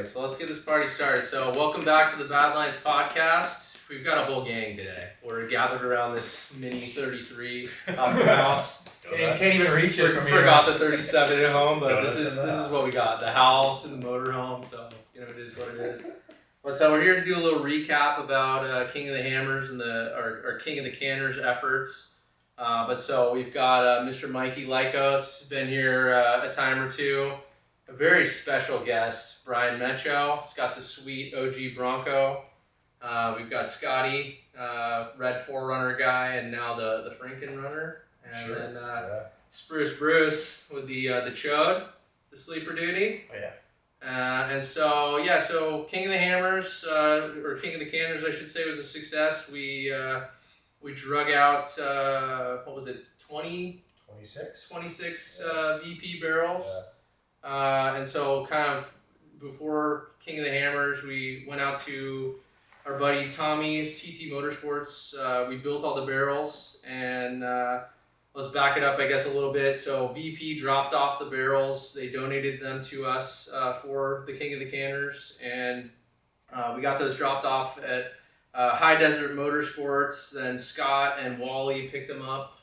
Anyway, so let's get this party started. So welcome back to the Badlands podcast. We've got a whole gang today. We're gathered around this mini 33 house. Can't even reach it from here. Forgot the 37 at home, but this is what we got. The howl to the motorhome. So it is what it is. But so we're here to do a little recap about King of the Hammers and our King of the Canners efforts. But so we've got Mr. Mikey Lycos, been here a time or two. A very special guest, Brian Mecho. He's got the sweet OG Bronco. We've got Scotty, Red 4Runner guy, and now the Franken Runner. And then Spruce Bruce with the Chode, the Sleeper Duty. Oh, yeah. And so King of the Hammers, or King of the Canners, I should say, was a success. We drug out, 26 VP barrels. Yeah. And so kind of before King of the Hammers, we went out to our buddy Tommy's TT Motorsports. We built all the barrels, and let's back it up, I guess, a little bit. So VP dropped off the barrels. They donated them to us for the King of the Canners, and we got those dropped off at High Desert Motorsports. Then Scott and Wally picked them up.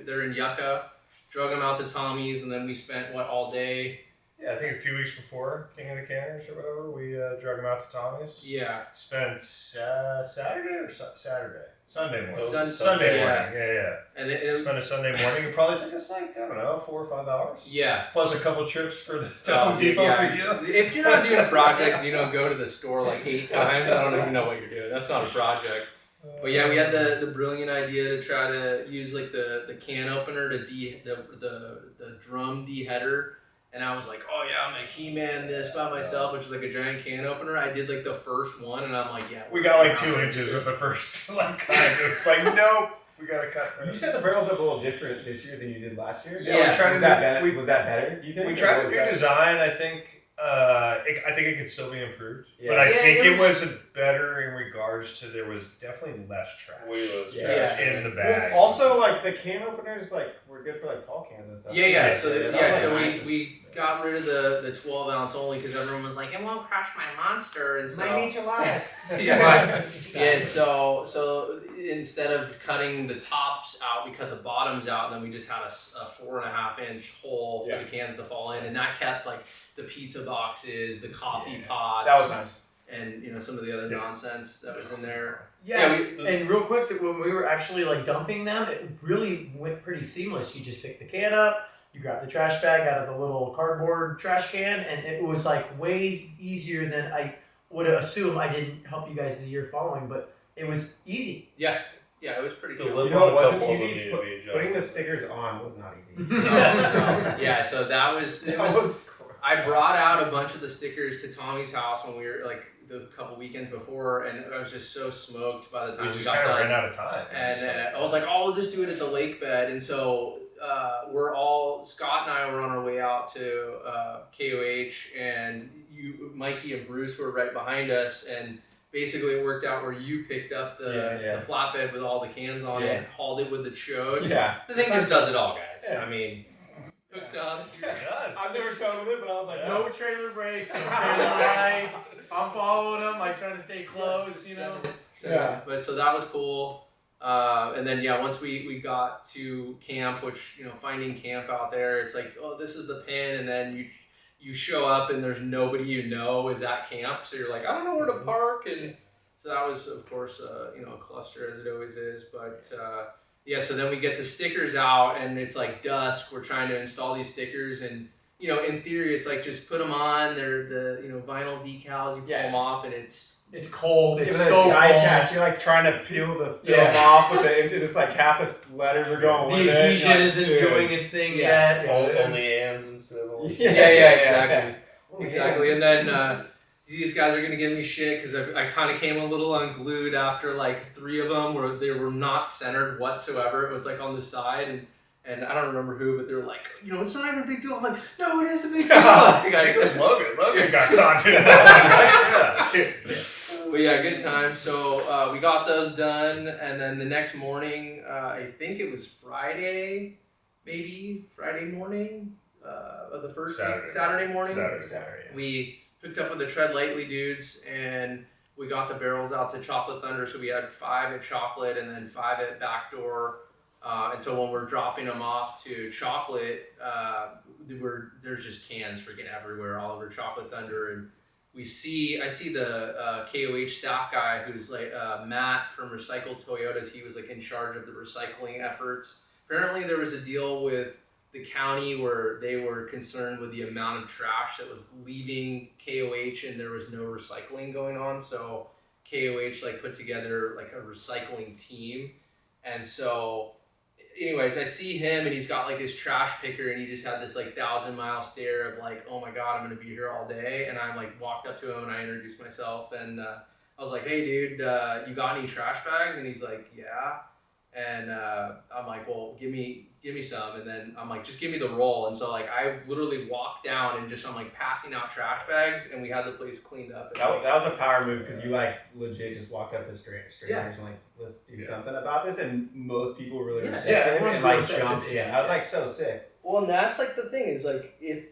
They're in Yucca. Drug them out to Tommy's, and then we spent, all day? Yeah, I think a few weeks before King of the Canners or whatever, we drug them out to Tommy's. Yeah. Spent Saturday or Saturday? Sunday morning. Sunday morning, yeah. And it spent a Sunday morning. It probably took us 4 or 5 hours. Yeah. Plus a couple trips for the Home Depot for you. If you're not doing a project, go to the store 8 times, I don't even know what you're doing. That's not a project. But yeah, we had the brilliant idea to try to use the can opener to the drum deheader, and I was like, oh yeah, I'm gonna He-Man this by myself, which is a giant can opener. I did the first one, and I'm like, yeah. We got 2 inches with the first cut. It's nope, we gotta cut. You set the barrels up a little different this year than you did last year. Yeah, was that better? You think? We tried to do design. I think it could still be improved, Yeah. but I think it was better in regards to there was definitely less trash. Way less trash. In the bag. Well, also, the can openers were good for tall cans and stuff. So we got rid of the 12 ounce only because everyone was like, it won't crush my monster, and so Might your lives. So instead of cutting the tops out, we cut the bottoms out, and then we just had a 4.5 inch hole for the cans to fall in, and that kept the pizza boxes, the coffee pots. That was nice. And some of the other nonsense that was in there. And real quick, when we were actually dumping them, it really went pretty seamless. You just pick the can up, you grab the trash bag out of the little cardboard trash can, and it was way easier than I would assume. I didn't help you guys the year following, but it was easy. Yeah, it was pretty chill. It wasn't easy. Putting the stickers on was not easy. Yeah, so that was. I brought out a bunch of the stickers to Tommy's house when we were the couple weekends before, and I was just so smoked by the time we got ran out of time. And I was like, oh, we'll just do it at the lake bed. And so Scott and I were on our way out to KOH, and Mikey and Bruce were right behind us, and basically it worked out where you picked up the flatbed with all the cans on it, hauled it with the Chode. Yeah. The thing just does it all, guys. Yeah. I mean, hooked up. It does. I've never towed with it, but I was like, No trailer brakes, no trailer lights. I'm following them, trying to stay close, So that was cool. And then once we got to camp, which finding camp out there, it's this is the pin, and then you show up and there's nobody is at camp, so you're I don't know where to park, and so that was of course a cluster as it always is, but so then we get the stickers out, and it's dusk. We're trying to install these stickers, and in theory it's just put them on. They're the vinyl decals. You pull them off, and it's cold. It's even so a die cold. cast, you're trying to peel the film off with it into just half the letters are going with it. The adhesion isn't doing its thing yet. Only hands and civil. Exactly. And then these guys are gonna give me shit because I kind of came a little unglued after 3 of them where they were not centered whatsoever. It was on the side, and I don't remember who, but they were it's not even a big deal. I'm like, no, it is a big deal. Logan got caught. But yeah, good time. So we got those done, and then the next morning, I think it was Friday morning, of the first Saturday. Saturday morning. Saturday. We hooked up with the Tread Lightly dudes, and we got the barrels out to Chocolate Thunder. So we had 5 at Chocolate and then 5 at Backdoor. And so when we're dropping them off to Chocolate, there's just cans freaking everywhere all over Chocolate Thunder. And I see the KOH staff guy who's like Matt from Recycled Toyotas. He was like in charge of the recycling efforts. Apparently there was a deal with the county where they were concerned with the amount of trash that was leaving KOH and there was no recycling going on. So KOH like put together like a recycling team. And so anyways, I see him and he's got like his trash picker and he just had this like 1,000-mile stare of like, oh my God, I'm going to be here all day. And I like walked up to him and I introduced myself and I was like, hey dude, you got any trash bags? And he's like, yeah. And I'm like, well, give me some. And then I'm like, just give me the roll. And so like I literally walked down and I'm like passing out trash bags and we had the place cleaned up. And, That was a power move because you like legit just walked up to strangers and like, let's do something about this, and most people really received it and like jumped in. I was like so sick. Well, and that's like the thing is like if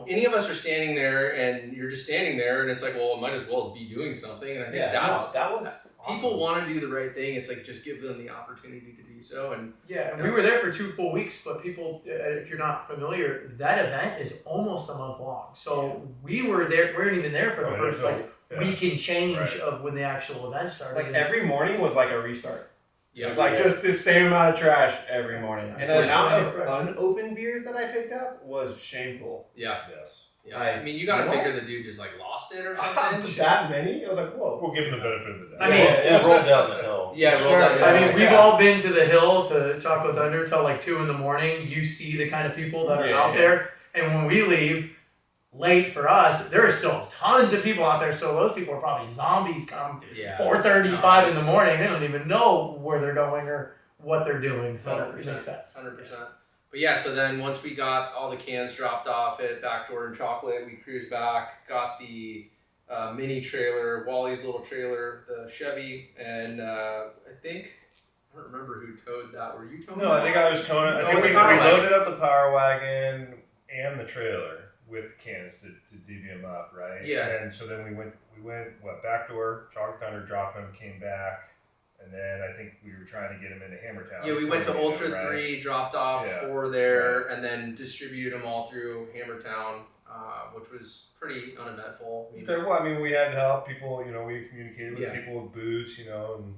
any of us are standing there and you're just standing there and it's like, well, I might as well be doing something. And I think that was awesome. People want to do the right thing. It's like just give them the opportunity to do so. And and we were there for 2 full weeks. But people, if you're not familiar, that event is almost a month long. So we were there. We weren't even there for the first week and change of when the actual event started. Like every morning was like a restart. Yeah, it was like just the same amount of trash every morning. And the amount of unopened beers that I picked up was shameful. Yeah. Yes. Yeah. I mean, you gotta figure the dude just like lost it or something. That many? I was like, whoa. We'll give him the benefit of the doubt. I mean, it rolled down the hill. Yeah, it rolled down the hill. I mean, we've all been to the hill to Chocolate Thunder till like 2 a.m. You see the kind of people that are out there, and when we leave late for us, there are still tons of people out there. So those people are probably zombies come 4:35 in the morning. They don't even know where they're going or what they're doing. So it makes sense. 100%. But yeah, so then once we got all the cans dropped off at Backdoor and Chocolate, we cruised back, got the mini trailer, Wally's little trailer, the Chevy, and I don't remember who towed that. Were you towing No, I think I was towing it. I think we loaded up the Power Wagon and the trailer with cans to divvy them up, right? Yeah. And so then we went Backdoor, Chocolate Thunder, dropped them, came back. And then I think we were trying to get them into Hammertown. Yeah, we went to Ultra 3, dropped off 4 there, and then distributed them all through Hammertown, which was pretty uneventful. Well, I mean, we had help. People, we communicated with people with boots, and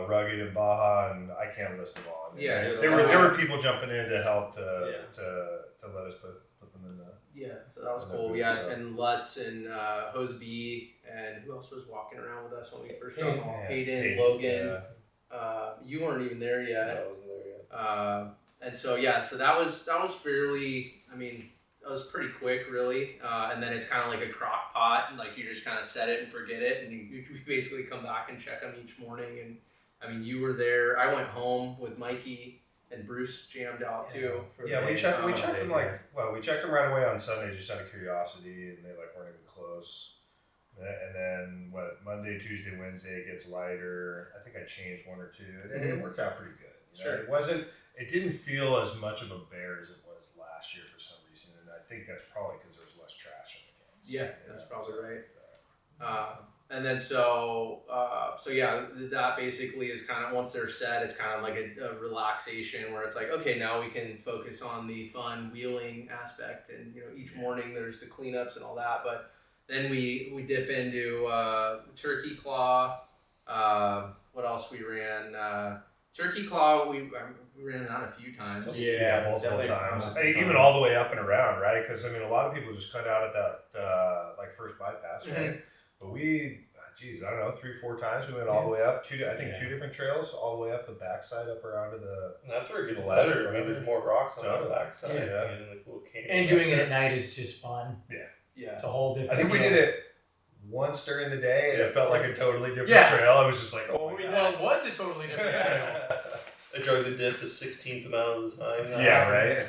Rugged and Baja, and I can't list them all. I mean, there were people jumping in to help to let us put them in the. Yeah, so that was cool. We had and Lutz and Hoseby, and who else was walking around with us when we first got home? Hayden, Logan. Yeah. You weren't even there yet. No, I wasn't there yet. And so so that was fairly. I mean, that was pretty quick, really. And then it's kind of like a crock pot, and like you just kind of set it and forget it, and you basically come back and check them each morning. And I mean, you were there. I went home with Mikey. And Bruce jammed out too. Yeah, we checked them we checked them right away on Sunday just out of curiosity, and they weren't even close. And then Monday, Tuesday, Wednesday it gets lighter. I think I changed 1 or 2, and it worked out pretty good. Sure. It didn't feel as much of a bear as it was last year for some reason, and I think that's probably because there's less trash in the cans. Yeah, that's probably right. And then that basically is kind of, once they're set, it's kind of like a relaxation where it's like, okay, now we can focus on the fun wheeling aspect, and each morning there's the cleanups and all that. But then we dip into Turkey Claw. What else we ran? Turkey Claw, we ran that a few times. Yeah, multiple times. Even all the way up and around, right? Because a lot of people just cut out at that first bypass, right? Mm-hmm. But we, I don't know, 3-4 times we went all the way up. Two different trails, all the way up the backside, up around to the. And that's where it gets better. I mean, there's more rocks on the backside. Yeah. And the cool canyon. And doing it at night is just fun. Yeah. It's a whole different. I think we did it once during the day, and it felt like a totally different trail. I was just like, well, it was a totally different trail. I drove the diff the 16th amount of the time. Yeah, right.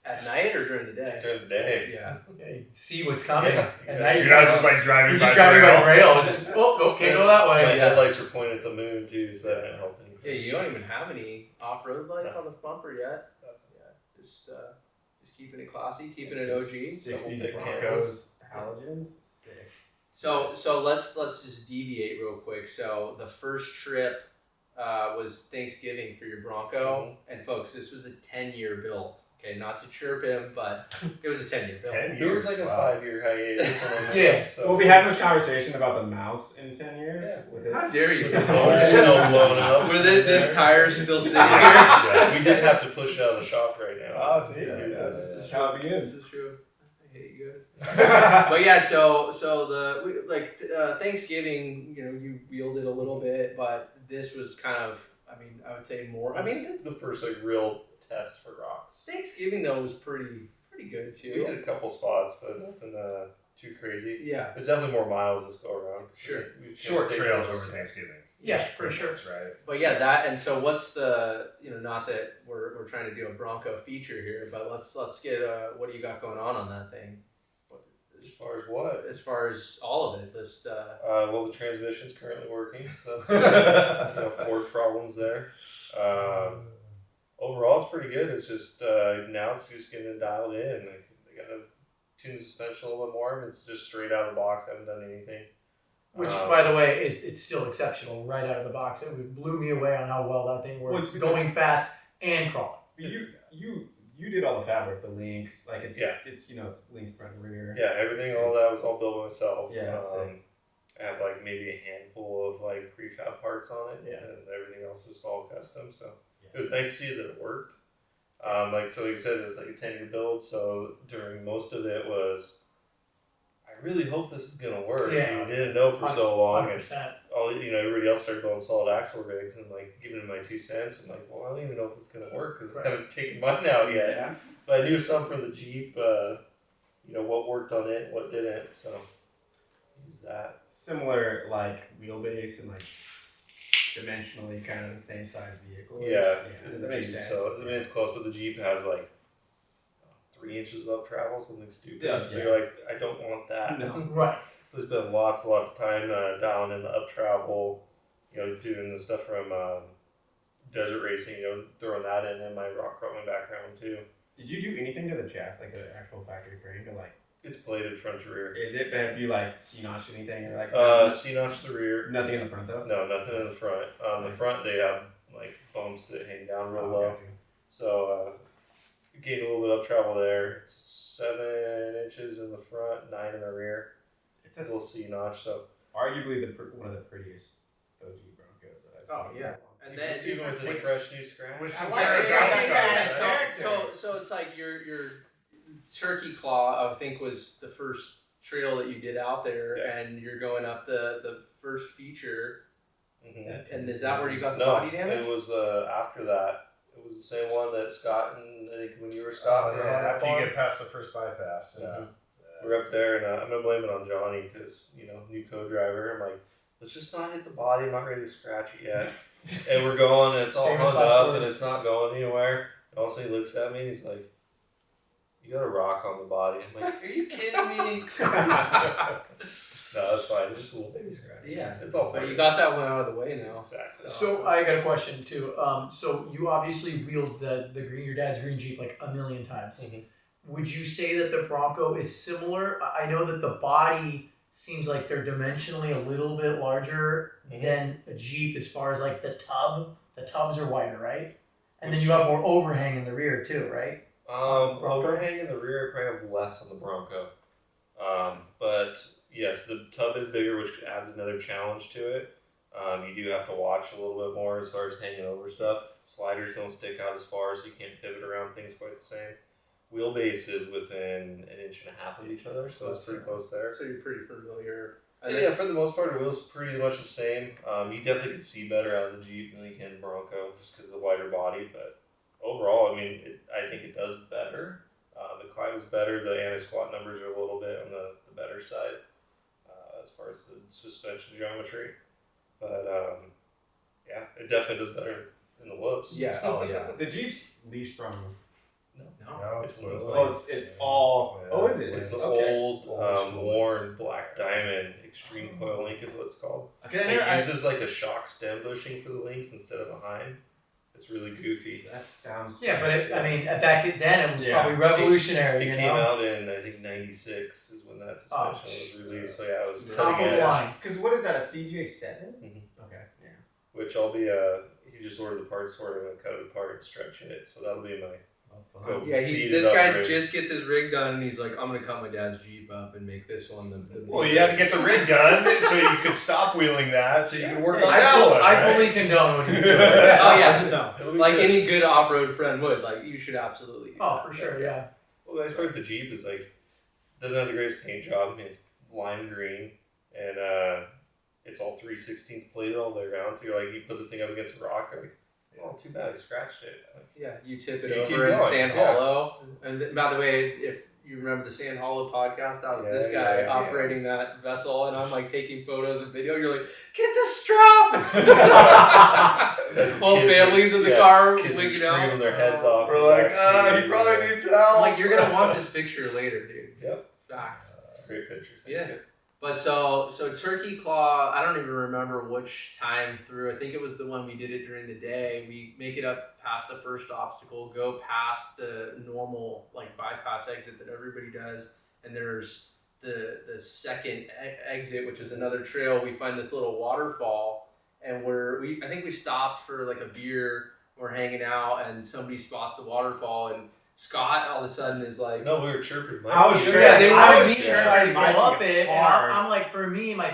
At night or during the day? During the day. Yeah. You see what's coming. Yeah. At night, You're not just driving by rail. Just, okay, go that way. My headlights were pointed at the moon too, so that didn't help anything. Yeah, you don't even have any off-road lights on the bumper yet. Yeah, just keeping it classy, keeping it OG. 60s Double-deck Broncos halogens, sick. So let's just deviate real quick. So the first trip was Thanksgiving for your Bronco, and folks, this was a 10-year build. Okay, not to chirp him, but it was a 10-year build. 10 There was years. like a Wow. 5-year hiatus. On this, Yeah. So. We'll be having this conversation about the mouse in 10 years. Yeah. With it. How dare you? With the motor still blowing up. Were this tire still sitting here? Yeah. We did have to push it out of the shop right now. Oh, see, Yeah, that's how it begins. This is true. I hate you guys. But yeah, so Thanksgiving, you wielded a little bit, but this was kind of, I would say more. The first like real test for rocks. Thanksgiving though was pretty good We too. hit a couple spots, but nothing too crazy. Yeah, There's definitely more miles this go around. Sure. We Short stayed trails close. over Thanksgiving. Yeah, for sure. Right. but yeah, that and so what's the not that we're trying to do a Bronco feature here, but let's get what do you got going on that thing? As far as what? As far as all of it, this Well, the transmission's currently working, so Ford problems there. Overall, it's pretty good. It's just now it's just getting it dialed in. Like, they gotta tune the suspension a little bit more. It's just straight out of the box. I haven't done anything. Which, by the way, it's still exceptional right out of the box. It blew me away on how well that thing worked, Well, going fast and crawling. You did all the fabric, the links, like it's Yeah. it's linked front and rear. Yeah, everything, all that was all built by myself. Yeah, that's sick. I have like maybe a handful of like prefab parts on it, Yeah. and everything else is all custom. So Yeah. it was nice to see that it worked. Like you said, it was like a 10-year build. So during most of it was, I really hope this is gonna work. Yeah. We didn't know for so long, and 100%. everybody else started going solid axle rigs and like giving it my 2 cents. And like, well, I don't even know if it's gonna work because Right. I haven't taken mine out yet. Yeah. But I knew some from the Jeep. What worked on it, what didn't. So use that. Similar like wheelbase and like dimensionally kind of the same size vehicle. Yeah, that makes sense. So it's close, but the Jeep has like 3 inches of up travel, something stupid. Yeah, So yeah. you're like, I don't want that. No. Right. So I spent lots of time down in the up travel, doing the stuff from desert racing, throwing that in my rock crawling background too. Did you do anything to the chassis, like the actual factory frame, to like? It's plated front to rear. Is it? Have you like C-notched anything or like? C-notch the rear. Nothing in the front though. No, nothing in the front. The front they have like bumps that hang down real Oh, low. gotcha. So gained a little bit of travel there. 7 inches in the front, 9 in the rear. It's a Little C notch. So arguably one of the prettiest OG Broncos that I've Oh, seen. yeah. And then even with this fresh new scratch. With I some like character. it. Character. So it's like your Turkey Claw, I think, was the first trail that you did out there, Yeah. and you're going up the first feature. Mm-hmm. And is that where you got the No, body damage? it was after that. It was the same one that Scott and I think when you were Scott. were on After that you farm. get past the first bypass. Mhm. We're up there, and I'm gonna blame it on Johnny because new co-driver. I'm like, let's just not hit the body. I'm not ready to scratch it yet. And we're going, and it's all Famous hung last up, words. and it's not going anywhere. And all of a sudden he looks at me, and he's like, "You got a rock on the body." I'm like, "Are you kidding me?" No, that's fine. It's just a little baby scratch. Yeah. it's all. But part you of got that one out of the way now. it. Exactly. So I got a question too. So you obviously wheeled your dad's green Jeep like a million times. Mhm. Would you say that the Bronco is similar? I know that the body seems like they're dimensionally a little bit larger Mhm. than a Jeep as far as like the tub. The tubs are wider, right? And then you have more overhang in the rear too, right? Overhang in the rear, I probably have less on the Bronco. But yes, the tub is bigger, which adds another challenge to it. You do have to watch a little bit more as far as hanging over stuff. Sliders don't stick out as far, so you can't pivot around things quite the same. Wheelbase is within 1.5 inches of each other, so it's pretty close there. So you're pretty familiar. Yeah, for the most part, the wheel's pretty much the same. You definitely can see better out of the Jeep than you can Bronco, just because of the wider body. But overall, I think it does better. The climb is better. The anti-squat numbers are a little bit on the better side as far as the suspension geometry. But yeah, it definitely does better in the whoops. Yeah. Oh yeah. The Jeep's leaf sprung. No. No, It's It's all. Oh, is it? It's the okay. old worn black diamond extreme coil link is what it's called. Okay, It I- uses like a shock stem bushing for the links instead of a Heim. It's really goofy. That sounds. Yeah, but back then it was probably revolutionary. It came out in I think '96 is when that suspension was released. So yeah, it was top cutting of the edge. line. Because what is that? A CJ7? Mhm. Okay. Yeah. Which I'll be you just order the parts for it and then cut it apart and stretch it. So that'll be my go. Yeah, beat it this up guy rig. just gets his rig done and he's like, I'm gonna cut my dad's Jeep up and make this one the Well, you had to get the rig done so you could stop wheeling that, so you could work on that one. I right? fully condone what he's doing. Oh yeah, no. It'll be Like good. any good off-road friend would, like you should absolutely do Oh, that. for sure, yeah. Well, the nice part of the Jeep is like doesn't have the greatest paint job. I mean, it's lime green and it's all 3/16 plated all the way around. So you're like, you put the thing up against a rock, you're like, oh, too bad, I scratched it. Like, Yeah, you tip it You keep over in going, Sand yeah. Hollow. And by the way, if you remember the Sand Hollow podcast, that was Yeah, this guy yeah. operating that vessel, and I'm like taking photos and video. You're like, get the strap! That's Whole kids families are- in the yeah, car kids are linking out. screaming their heads off. We're in the like, back he seat. probably needs help. I'm like, you're gonna want this picture later, dude. Yep. Facts. It's a great picture. Thank Yeah. you. But so Turkey Claw, I don't even remember which time through. I think it was the one we did it during the day. We make it up past the first obstacle, go past the normal like bypass exit that everybody does, and there's the second exit, which is another trail. We find this little waterfall, and I think we stopped for like a beer. We're hanging out, and somebody spots the waterfall, and Scott all of a sudden is like, No, we were chirping. I was Mike. sure- Yeah, they I was was sure trying to might go up be it, and hard. I'm like, for me, my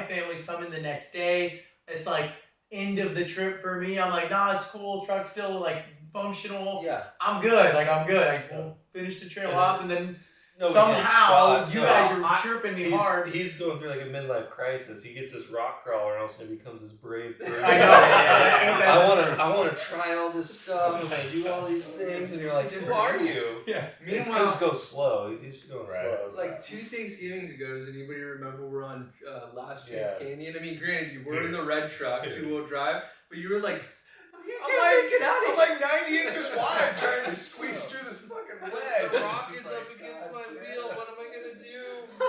family's coming the next day. It's like end of the trip for me. I'm like, nah, it's cool. Truck's still like functional. yeah. I'm good. Like I'm good. I will finish the trail And up, and then No, somehow Scott, you no. guys are chirping me hard. He's going through like a midlife crisis. He gets this rock crawler, and all of a sudden he becomes this brave person. I know. I want to try all this stuff. And I do all these things, and you're like, who are you? Yeah. It's because it goes slow. He's just going Right. slow. Like 2 Thanksgivings ago, does anybody remember we're on Last Chance Yeah. Canyon? I mean, granted, you were in Dude. the red truck, Dude. 2-wheel drive, but you were like, you I'm can't like, make it out of I'm like 90 inches wide trying to squeeze through this fucking wedge. The rock It's is just up like, against God my damn. wheel. What am I gonna do?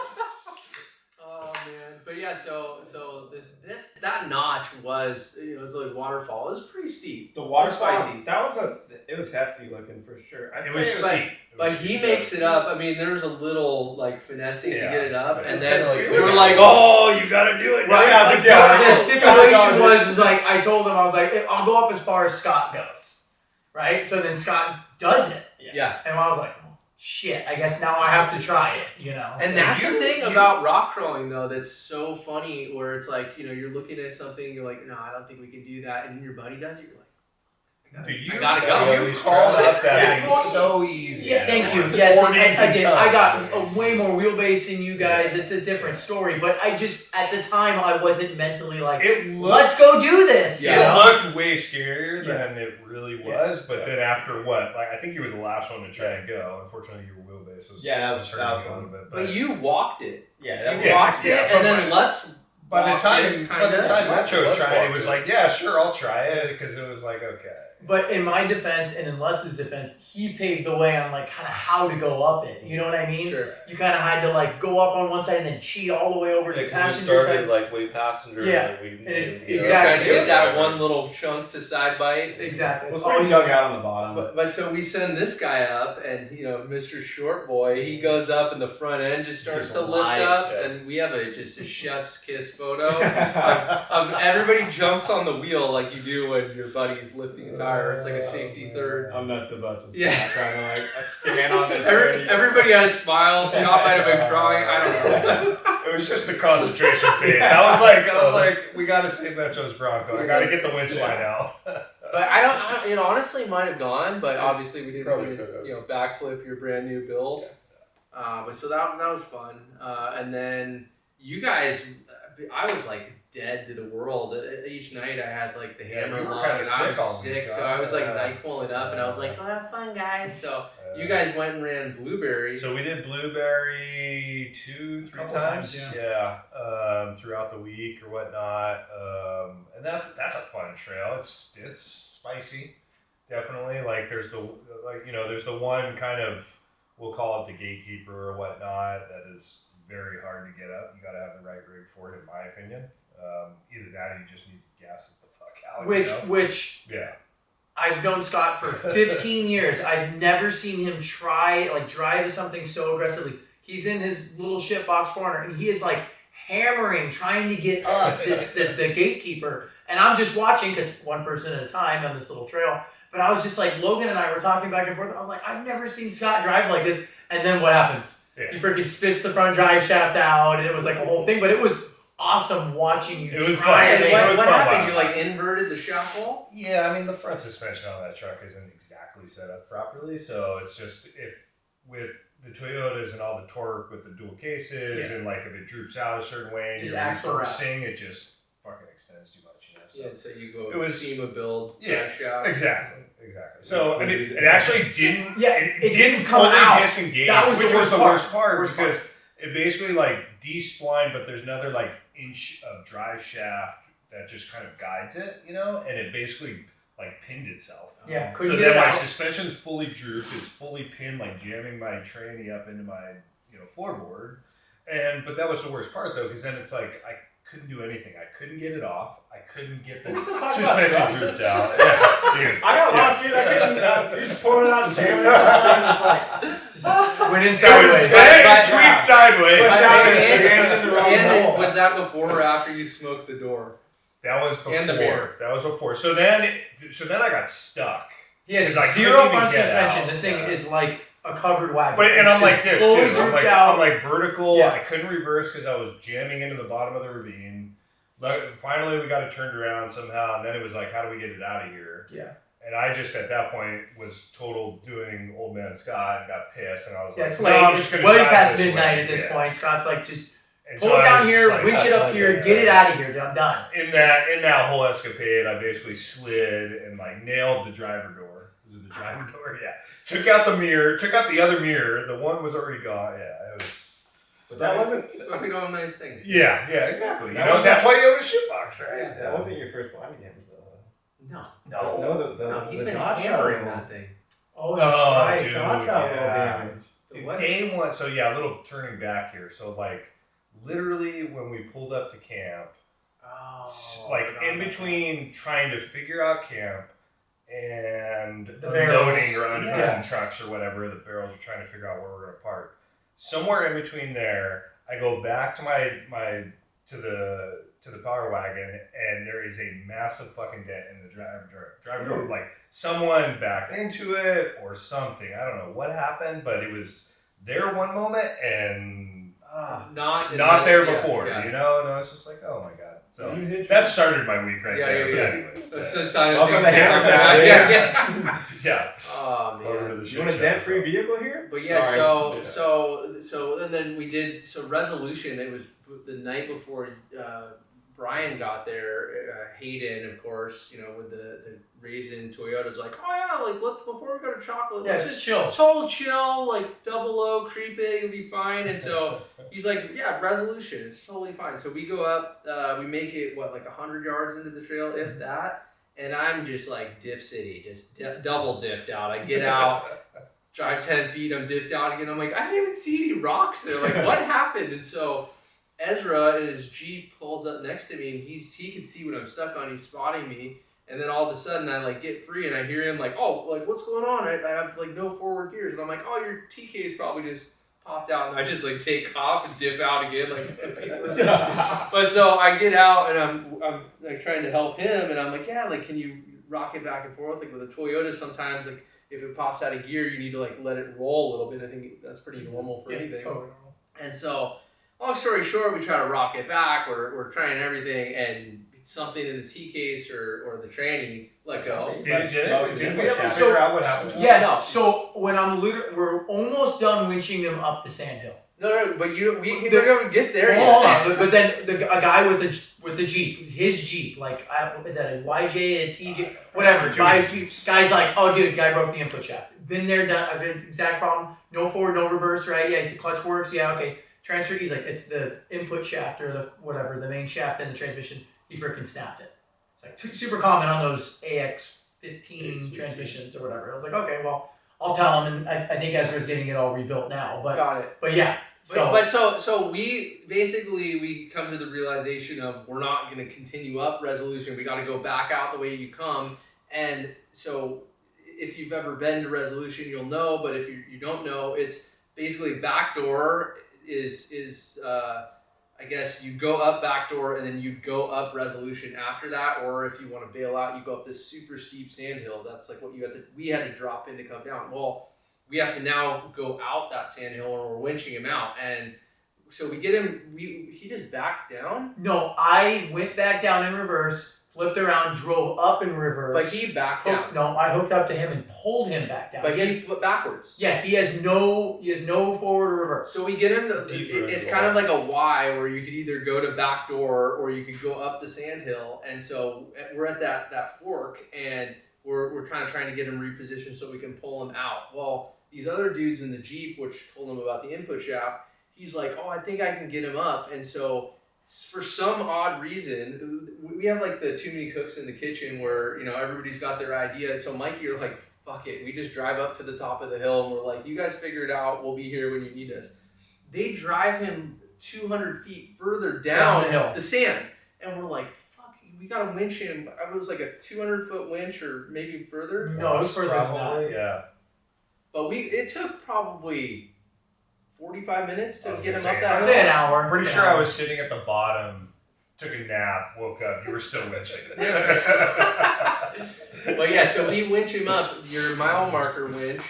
Oh man, but yeah. So this that notch was it was like waterfall. It was pretty steep. The waterfall. spicy. That was it was hefty looking for sure. I'd It say was it like- steep. It But was he steep. makes it up. I mean, there's a little like finessing Yeah. to get it up, It and was then kinda like- we were like, "Oh, you gotta do it!" now." Right, Like, yeah, The stipulation was like I told him I was like I'll go up as far as Scott goes, right? So then Scott does it, yeah. and I was like, oh, shit. I guess now I have to try it, you know. And So that's you- the thing you- about rock crawling, though, that's so funny. Where it's like, you're looking at something, you're like, "No, I don't think we can do that," and then your buddy does it. You're like, Dude, I gotta go. Yeah. You crawled up that Yeah. thing so easy. Yeah, thank you. Yes, 40 I did. I got tons. a way more wheelbase than you guys. It's a different story, but I just at the time I wasn't mentally like, It looked, let's go do this. you it know? looked way scarier Yeah. than it really Yeah. was. But then after what? Like I think you were the last one to try and go. Unfortunately, your wheelbase was Yeah, that was hurting you a fun. little bit. But you walked it. Yeah, that You was, Yeah. walked it, but and then let's. by the walked time it, by the kinda. time Metro Let's tried, it walk was it. like, yeah, sure, I'll try it because it was like, okay. But in my defense and in Lutz's defense, he paved the way on like kind of how to go up it. You know what I mean? Sure. You kind of had to like go up on one side and then cheat all the way over to Yeah, the because we passenger started side. like way passenger, Yeah. and then we needed to Exactly. Trying to get that Yeah. one little chunk to side bite. Exactly. it was It's pretty always- dug out on the bottom. But so we send this guy up, and Mr. Short Boy, he goes up, and the front end just starts Just to lift light, up, yeah. and we have just a chef's kiss photo of everybody jumps on the wheel like you do when your buddy's lifting a tire. It's like a safety third. I'm nuts to butts with Yeah. Scott trying to like stand on this. journey. Everybody had a smile. Scott might have been crying. I don't know. It was just the concentration phase. I was like, we gotta save Metro's Bronco. I gotta get the winch line out. But honestly, might have gone, but obviously we didn't Probably want could've. to, backflip your brand new build. But so that was fun. And then you guys, I was like dead to the world. Each night I had like the Yeah, hammer you were lung, kinda and I sick all was week, sick, huh? so I was like Yeah. night pulling up, and I was like, "Oh, have fun, guys." So you Uh, guys went and ran Blueberry. So we did Blueberry 2-3 Couple times, times, throughout the week or whatnot, and that's a fun trail. It's spicy, definitely. Like there's the one kind of, we'll call it the gatekeeper or whatnot, that is very hard to get up. You got to have the right rig for it, in my opinion. Either that or you just need to gas it the fuck out. Which yeah. I've known Scott for 15 years. I've never seen him drive something so aggressively. He's in his little shitbox 400 and he is like hammering, trying to get up the gatekeeper. And I'm just watching because one person at a time on this little trail. But I was just like, Logan and I were talking back and forth. I was like, I've never seen Scott drive like this. And then what happens? Yeah. He freaking spits the front drive shaft out, and it was like a whole thing. But it was awesome watching you. It was try fun. to- What fun happened? by You like us. inverted the shaft wall? Yeah, I mean the front suspension on that truck isn't exactly set up properly, so it's just if with the Toyotas and all the torque with the dual cases and like if it droops out a certain way and Just you're axle wrap. reversing, it just fucking extends too much, you know. So. Yeah, so you go It was- SEMA build Yeah, drive shaft. Exactly. So I mean, it actually didn't. Yeah, it didn't come fully out. disengage, That was the which was worst the part. worst part Worst because it basically like de-splined, but there's another like inch of drive shaft that just kind of guides it, you know, and it basically like pinned itself. Yeah, So couldn't get then it my out. suspension's fully drooped, it's fully pinned, like jamming my tranny up into my floorboard, but that was the worst part though, because then it's like I couldn't do anything. I couldn't get it off. I couldn't get the We still talking about suspension trucks? drooped out. Yeah, dude. I got lost, dude. I couldn't. You just pulling it out and jamming it. It's like Went in It was sideways. bad, tweaked sideways. Switch out and And- jammed in the wrong And hole. was that before or after you smoked the door? That was before. And the mirror. That was before. So then I got stuck. He has 'Cause I couldn't zero even front get suspension. out. This thing Yeah. is like a covered wagon. But and It's I'm like just this fully too. I'm drooped like out. I'm like vertical. Yeah. I couldn't reverse because I was jamming into the bottom of the ravine. But finally, we got it turned around somehow, and then it was like, how do we get it out of here? Yeah. And I just at that point was total doing old man Scott and got pissed, and I was Yeah, like, it's no, late. I'm just It's gonna way drive past this midnight way. at this Yeah. point. Scott's like, just And pull so it I down was here, just like, winch it up here, get it out of here. I'm done. In that whole escapade, I basically slid and like nailed the driver door. Was it the driver door? Yeah. Took out the mirror. Took out the other mirror. The one was already gone. Yeah, it was. But that wasn't. Smoking all nice things. Yeah, exactly. You That know, was- that's why you own a shoebox, right? Yeah. That wasn't your first body damage, though. No. No, No, he's the been Dodge hammering got that thing. Oh, that's right. The dude, Dodge got a little yeah. damage. The what? Day one. So yeah, a little turning back here. So like, literally when we pulled up to camp, Oh, like I forgot in about between that. trying to figure out camp and The unloading barrels. or unpacking Yeah. trucks or whatever, the barrels are trying to figure out where we're gonna park. Somewhere in between there, I go back to my to the power wagon, and there is a massive fucking dent in the driver door. Like someone backed into it or something. I don't know what happened, but it was there one moment and Not there yeah, before. yeah. You know, and I was just like, oh my god. So You hit that started my week right Yeah, there. yeah, But yeah. anyways, That's yeah. a sign of Welcome things to that Hammertown, happen. yeah. Yeah. Oh Over to man. the You shit want a show, dent-free so. vehicle here? But yeah, Sorry. so and then we did resolution. It was the night before Brian got there. Hayden, of course, with the raisin Toyota's like, oh yeah, like let's before we go to chocolate, Yeah, let's just just chill. total chill, like double low, creep it, it'll be fine. And so he's like, yeah, resolution, it's totally fine. So we go up, we make it like 100 yards into the trail, if that. And I'm just like Diff City, just double diffed out. I get out, drive 10 feet, I'm diffed out again. I'm like, I didn't even see any rocks there. Like, what happened? And so Ezra in his Jeep pulls up next to me, and he can see what I'm stuck on. He's spotting me. And then all of a sudden, I like get free, and I hear him like, "Oh, like what's going on? I have like no forward gears." And I'm like, "Oh, your TK's probably just popped out." And I just like take off and dip out again, like 10 feet further. But so I get out, and I'm like trying to help him, and I'm like, "Yeah, like can you rock it back and forth? Like with a Toyota, sometimes like if it pops out of gear, you need to like let it roll a little bit. I think that's pretty normal for anything." Totally. And so, long story short, we try to rock it back. We're trying everything, and something in the T case or the tranny let go. Did we ever So- figure out what happened? Yes. No. So when we're almost done winching them up the sandhill. No, but we're gonna get there. Hold yet. on, but then a guy with the Jeep, his Jeep, like is that a YJ, a TJ, whatever. Guy's like, oh dude, guy broke the input shaft. Been there, done. I've been exact problem. No forward, no reverse, right? Yeah, he said clutch works. Yeah, okay. Transfer. He's like, it's the input shaft or the whatever, the main shaft in the transmission. He freaking snapped it. It's like super common on those AX15 transmissions or whatever. I was like, okay, well, I'll tell him, and I think Ezra's getting it all rebuilt now. Got it. But yeah. So we basically come to the realization of we're not going to continue up resolution. We got to go back out the way you come. And so if you've ever been to Resolution, you'll know. But if you don't know, it's basically backdoor is I guess you go up backdoor and then you go up Resolution after that, or if you want to bail out, you go up this super steep sand hill. That's like what we had to drop in to come down. Well, we have to now go out that sand hill, and we're winching him out, and so we get him. He just backed down. No, I went back down in reverse, flipped around, drove up in reverse. But he backed down. No, I hooked up to him and pulled him back down. But he's backwards. Yeah, he has no forward or reverse. So we get him to. Deeper It's into kind of the like a Y where you could either go to backdoor or you could go up the sand hill. And so we're at that fork, and we're kind of trying to get him repositioned so we can pull him out. Well, these other dudes in the Jeep, which told him about the input shaft, he's like, oh, I think I can get him up. And so for some odd reason, we have like the too many cooks in the kitchen where, everybody's got their idea. And so Mikey, you're like, fuck it. We just drive up to the top of the hill and we're like, you guys figure it out. We'll be here when you need us. They drive him 200 feet further down the hill. the sand. And we're like, fuck, we got to winch him. It was like a 200-foot winch or maybe further. No, it was further than that. Probably, yeah. But it took probably 45 minutes to I was get him gonna up say, that I'd hill. say an hour. I'm pretty sure I was sitting at the bottom, took a nap, woke up, you were still winching. But yeah, so we winch him up, your mile marker winch.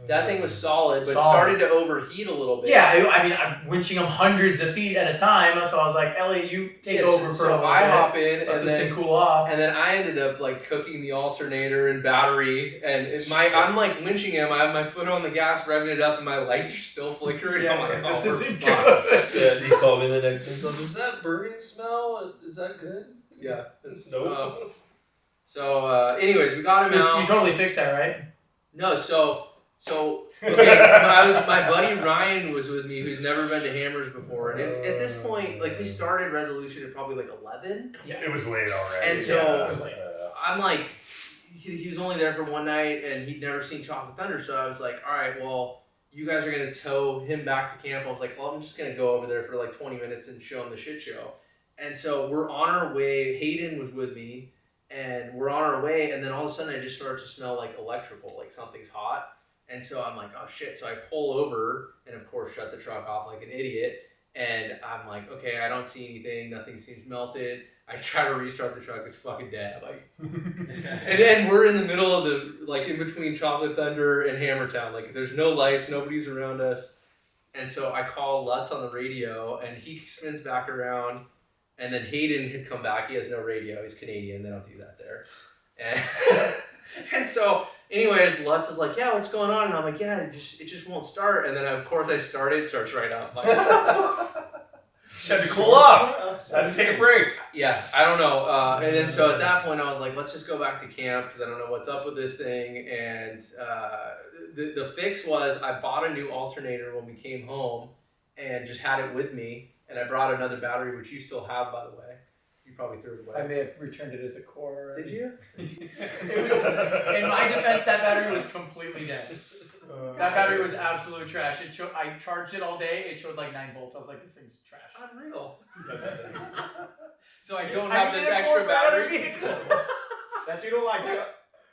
That thing was solid, but Solid. started to overheat a little bit. Yeah, I'm winching him hundreds of feet at a time, so I was like, Elliot, you take Yeah, over for a so little I bit. hop in, Let and this thing then cool off. I ended up like cooking the alternator and battery, and I'm like winching him. I have my foot on the gas, revving it up, and my lights are still flickering. Yeah, I'm like, this oh, isn't we're fucked. good. Yeah, he called me the next day. So does that burning smell? Is that good? Yeah. It's, Nope. anyways, we got him out. You totally fixed that, right? No, so okay, my buddy Ryan was with me, who's never been to Hammers before, and it's, at this point, like we started Resolution at probably like 11, It was late already. and so yeah. it was late. I'm like, he was only there for one night, and he'd never seen Chocolate Thunder, so I was like, all right, well, you guys are gonna tow him back to camp. I was like, well, I'm just gonna go over there for like 20 minutes and show him the shit show, and so we're on our way. Hayden was with me, and we're on our way, and then all of a sudden I just started to smell like electrical, like something's hot. And so I'm like, oh shit. So I pull over and of course shut the truck off like an idiot. And I'm like, okay, I don't see anything. Nothing seems melted. I try to restart the truck. It's fucking dead. Like, and then we're in the middle of the, like in between Chocolate Thunder and Hammertown. Like there's no lights. Nobody's around us. And so I call Lutz on the radio and he spins back around. And then Hayden had come back. He has no radio. He's Canadian. They don't do that there. And so anyways, Lutz is like, yeah, what's going on? And I'm like, yeah, it just won't start. And then of course I start it, starts right up. Like, Just had to cool off. Had to take a break. yeah, I don't know. And then so at that point I was like, let's just go back to camp because I don't know what's up with this thing. And the fix was I bought a new alternator when we came home and just had it with me. And I brought another battery, which you still have, by the way. You probably threw it away. I may have returned it as a core. Did you? It was, in my defense, that battery was completely dead. That battery was absolute trash. I charged it all day. It showed like 9 volts. I was like, this thing's trash. Unreal. So I don't have this extra battery. That dude will like,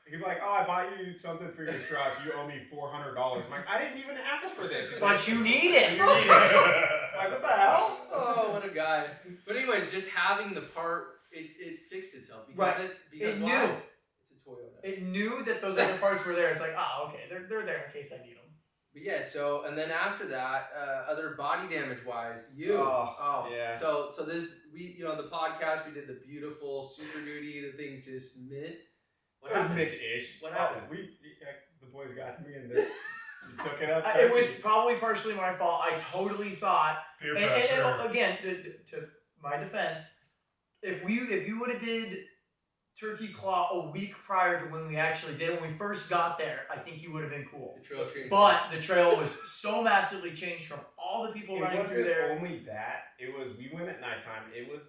he'd be like, oh, I bought you something for your truck. You owe me $400. I'm like, I didn't even ask for this. He's like, But you need it. you need it. Like, what the hell? Oh, what a guy. But anyways, just having the part, it fixed itself because Right. it's because It why? knew. It's a Toyota. It knew that those other parts were there. It's like, okay, they're there in case I need them. But yeah, so and then after that, other body damage wise, you. Oh, yeah. So this on the podcast we did the beautiful Super Duty. The thing just mint. What It was happened? mid-ish. What happened? The boys got to me and you took it up. It was probably partially my fault. I totally thought. Peer And pressure. again, to my defense, if you would have did Turkey Claw a week prior to when we actually did, when we first got there, I think you would have been cool. The trail change. But the trail was so massively changed from all the people It running wasn't through there. only that. It was, we went at nighttime. It was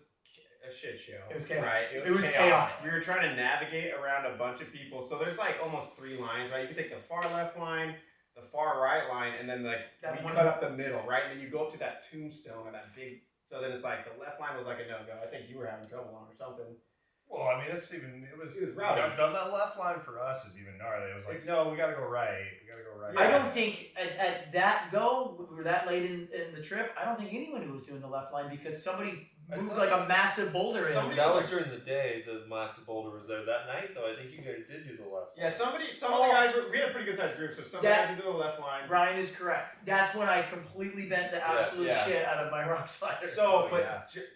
a shit show. It was chaos. Right? It was chaotic. We were trying to navigate around a bunch of people. So there's like almost 3 lines, right? You can take the far left line, the far right line, and then like That we one- cut up the middle, right? And then you go up to that tombstone or that big. So then it's like the left line was like a no-go. I think you were having trouble on or something. Well, I mean, it was rowdy. That left line for us is even gnarly. It was like, no, we got to go right. We got to go right. I don't think at that go, we were that late in the trip, I don't think anyone was doing the left line because somebody moved like a massive boulder in. That was during the day. The massive boulder was there. That night, though, I think you guys did do the left. Yeah, some of the guys we had a pretty good sized group, so some guys were doing the left line. Brian is correct. That's when I completely bent the absolute shit out of my rock slider. So,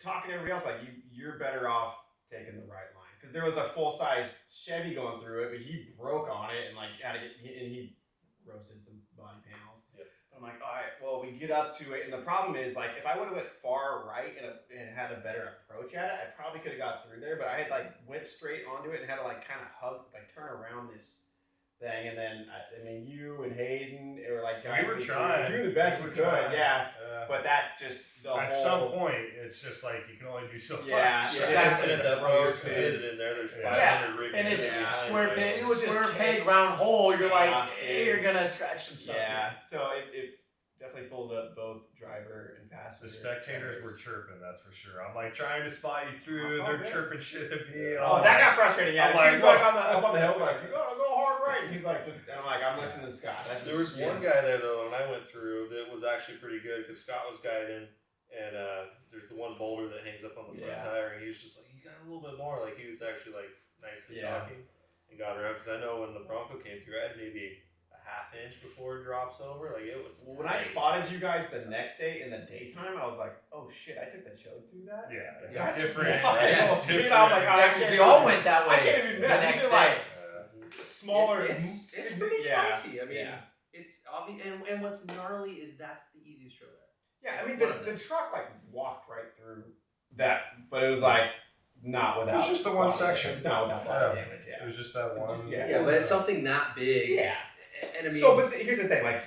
talking to everybody else, like you're better off taking the right line because there was a full size Chevy going through it, but he broke on it and like had to he roasted some body panels. Yep. I'm like, all right, well, we get up to it, and the problem is like if I would have went far right and had a better approach at it, I probably could have got through there. But I had like went straight onto it and had to like kind of turn around this thing, and then I mean, you and Hayden were like, we were trying, doing the best we could, yeah. But that just at some point, it's just like you can only do so much. Exactly. That road committed in there. There's 500 rigs. And it's square peg. It was just square peg, round hole. You're like, hey, you're gonna scratch some stuff. Yeah. So it definitely folded up both driver and passenger. The spectators were chirping, that's for sure. I'm like trying to spot you through. They're chirping shit at me. Oh, that got frustrating. Yeah. I'm like, up on the hill, like, you gotta go hard right. And he's like, I'm listening to Scott. There was one guy there though, when I went through, that was actually pretty good because Scott was guiding, and there's the one boulder that hangs up on the front tire, and he was just like, you got a little bit more. Like he was actually like nicely talking and got around because I know when the Bronco came through, I had maybe a half inch before it drops over. Like it was. When I spotted you guys the next day in the daytime, I was like, oh shit, I took the show through that. Yeah, it's That's different. Dude, I was like, We all went that way. I can't even the next these are day. like smaller. It's pretty spicy. I mean, it's obvious. And what's gnarly is that's the easiest show there. Yeah, I mean the truck like walked right through that, but it was like not without. It was just the one section. Not without body damage. It was just that one. Yeah, but it's something that big. Yeah. And I mean, so, but here's the thing, like,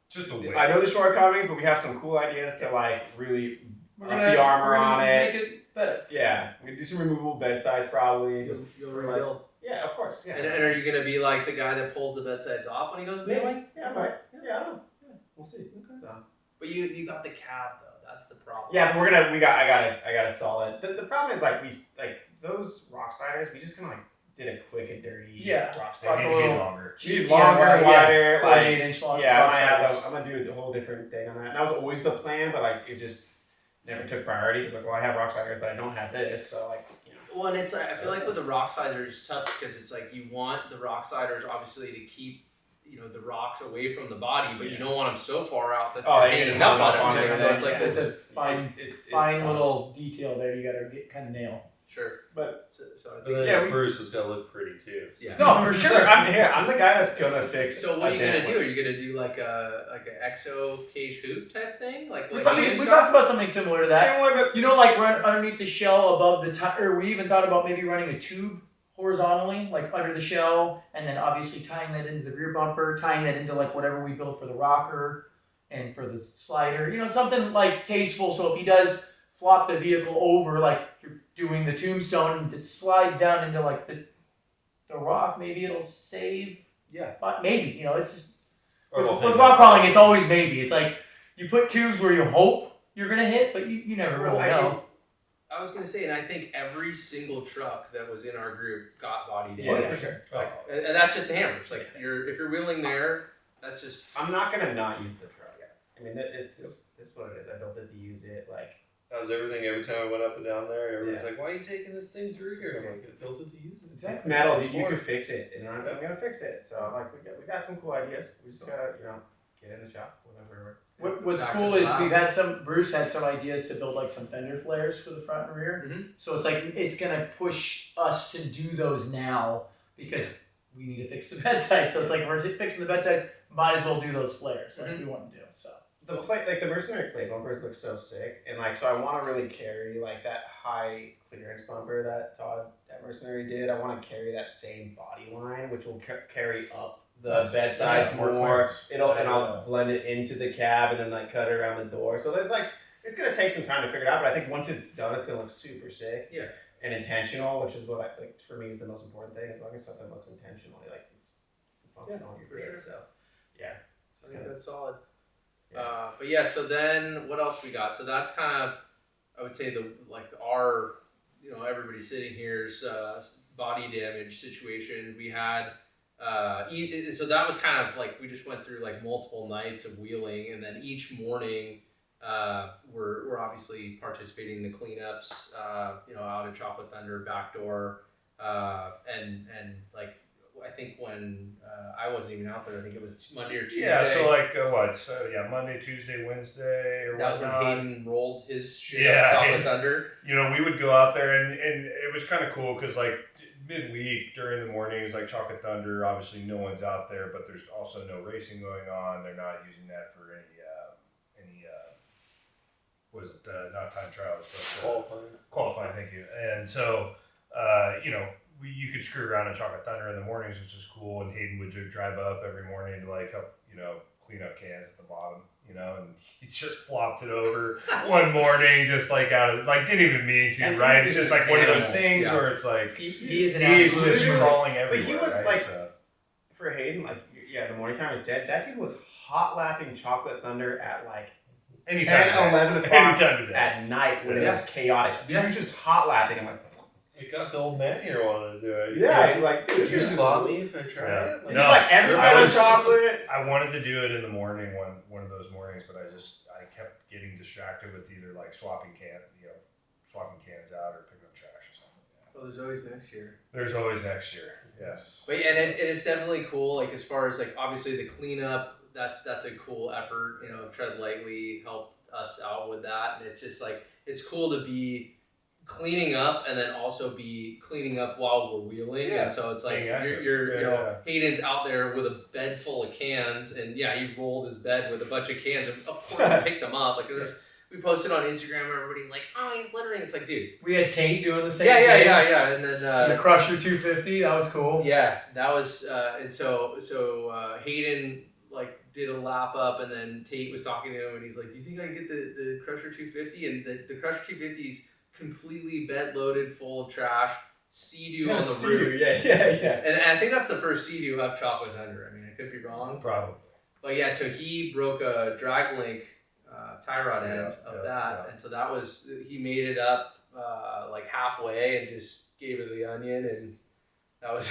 just a way. I know the shortcomings, but we have some cool ideas to like really up the armor on it. Make it better. Yeah, we do some removable bedsides probably. Just you'll rebuild. Yeah, of course. Yeah. And are you gonna be like the guy that pulls the bedsides off when he goes bailing? Yeah, I might. Yeah, I don't know. Yeah, we'll see. Okay. So. But you got the cab though. That's the problem. Yeah, but I got a solid. The problem is like those rock sliders. We just kind of like did a quick and dirty rock They slider. need to be longer. Need longer, wider, like 8-inch long. I'm gonna do a whole different thing on that. And that was always the plan, but like it just never took priority. It's like, well, I have rock sliders, but I don't have this, so like. Well, and it's like, I feel like with the rock sliders, it's tough because it's like you want the rock sliders obviously to keep the rocks away from the body, but you don't want them so far out that they're hanging up on it. So it's like It's this a fine little detail there. You gotta get kind of nail. Sure, but so I But think then Bruce has got to look pretty too. So. Yeah. No, for sure. I'm the guy that's gonna fix. So what are you a gonna dent. do? Are you gonna do like an exo cage hoop type thing? Like We what Ian's talked got? about something similar to that. Similar, but You know, like run underneath the shell above the tire. We even thought about maybe running a tube horizontally, like under the shell, and then obviously tying that into the rear bumper, tying that into like whatever we built for the rocker and for the slider. You know, something like tasteful. So if he does flop the vehicle over, like you're doing the tombstone, and it slides down into like the rock, maybe it'll save. Yeah. But maybe, it's just Or with, we'll with hang rock up. crawling, it's always maybe. It's like you put tubes where you hope you're gonna hit, but you never really know. I was gonna say, and I think every single truck that was in our group got body yeah, damage. for sure. And that's just the hammers. Like if you're wheeling there, that's just. I'm not gonna not use the truck. I mean, it's what it is. I built it to use it. Like, That was everything. Every time I went up and down there, everybody's like, "Why are you taking this thing through here?" I'm like, "I built it to use it." it's metal. You can fix it, and I'm gonna fix it. So like, we got some cool ideas. We just gotta get in the shop whenever. What's Back to cool the is lab. Bruce had some ideas to build like some fender flares for the front and rear. Mhm. So it's like, it's gonna push us to do those now because we need to fix the bedside. So it's like, we're fixing the bedsides, might as well do those flares like we want to do, so. The plate, like the mercenary plate bumpers look so sick, and like so I want to really carry like that high clearance bumper that Todd at Mercenary did. I want to carry that same body line, which will carry up the bedsides Yeah, more more. clearance. I'll blend it into the cab and then like cut it around the door. So there's like it's gonna take some time to figure it out, but I think once it's done, it's gonna look super sick. Yeah. And intentional, which is what I like for me is the most important thing. As long as something looks intentionally, like it's functional, you're for good. sure. So yeah. I think that's solid. But yeah, so then what else we got? So that's kind of, I would say our everybody sitting here's body damage situation. We had so that was kind of like we just went through like multiple nights of wheeling, and then each morning we're obviously participating in the cleanups. Out at Chocolate Thunder, Backdoor, and like I think when I wasn't even out there, I think it was Monday or Tuesday. Yeah, so like what? So yeah, Monday, Tuesday, Wednesday, or that was when whatnot. Hayden rolled his shit Yeah, at Chocolate Hayden. Thunder. We would go out there, and it was kind of cool because like midweek during the mornings, like Chocolate Thunder, obviously no one's out there, but there's also no racing going on. They're not using that for any what is it? Not time trials, but qualifying. Thank you. And so you could screw around in Chocolate Thunder in the mornings, which is cool. And Hayden would drive up every morning to like help clean up cans at the bottom. And he just flopped it over one morning, just like out of like didn't even mean to, And right? It's just like one of those things Yeah. where it's like He is an he's absolute just dude. crawling everywhere. But he was right? like- So, For Hayden, like, yeah, the morning time is dead. That dude was hot lapping Chocolate Thunder at like anytime, 10, 11 o'clock anytime today. at night when it Yeah. was chaotic. He was just hot lapping. I'm like, It got the old man here wanting to do it. yeah, he's like, dude, Would you this is stop me if I tried Yeah. it? Like, No. like every I kind of was- chocolate. I wanted to do it in the morning, one of those mornings, but I kept getting distracted with either like swapping cans out or picking up trash or something. Yeah. Well, there's always next year. There's always next year. Yes. But yeah, and it's definitely cool. Like as far as like obviously the cleanup, that's a cool effort. Tread Lightly helped us out with that, and it's just like it's cool to be cleaning up and then also be cleaning up while we're wheeling. Yeah. And so it's like Being active. you're Yeah. Hayden's out there with a bed full of cans, and yeah, he rolled his bed with a bunch of cans, and of course I picked them up. Like we posted on Instagram, everybody's like, oh, he's littering. It's like, dude. We had Tate doing the same Yeah, thing. and then The Crusher 250, that was cool. yeah, that was and so Hayden like did a lap up, and then Tate was talking to him, and he's like, "Do you think I can get the Crusher 250?" And the Crusher 250's completely bed loaded, full of trash, Sea-Doo on the roof, Yeah. and I think that's the first Sea-Doo up Chocolate Thunder. I mean, I could be wrong, Probably. but yeah. So he broke a drag link tie rod end Yeah, of yeah, that, yeah. and so that was he made it up like halfway and just gave it the onion, and that was.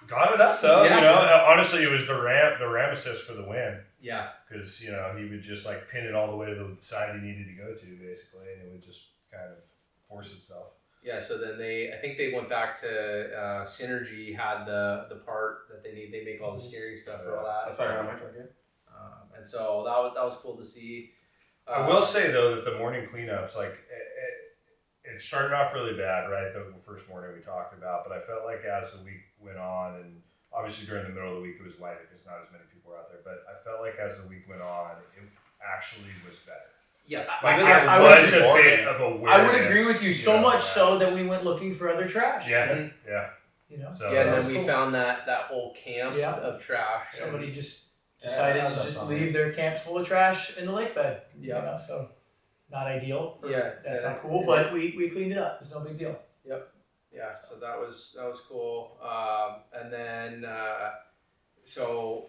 Got it up though. Yeah. Honestly, it was the ram assist for the win Yeah, because he would just like pin it all the way to the side he needed to go to, basically, and it would just kind of force itself. yeah. So then I think they went back to Synergy had the part that they need. They make all the steering stuff for all that. That's fire on my truck, yeah. And so that was cool to see. I will say though that the morning cleanups, like it started off really bad, right? The first morning we talked about, but I felt like as the week went on, and obviously during the middle of the week it was lighter because not as many people were out there. But I felt like as the week went on, it actually was better. Yeah, Like I there would was a agree. bit of awareness. I would agree with you so much so that we. we went looking for other trash. Yeah, yeah. So yeah. And that then was- we found that whole camp Yeah. of trash. Somebody just Yeah, decided that to was just fun. leave their camps full of trash in the lake bed. Yeah. So not ideal. Yeah, That's yeah. not cool, but we cleaned it up. It's no big deal. Yeah, so that was cool. And then so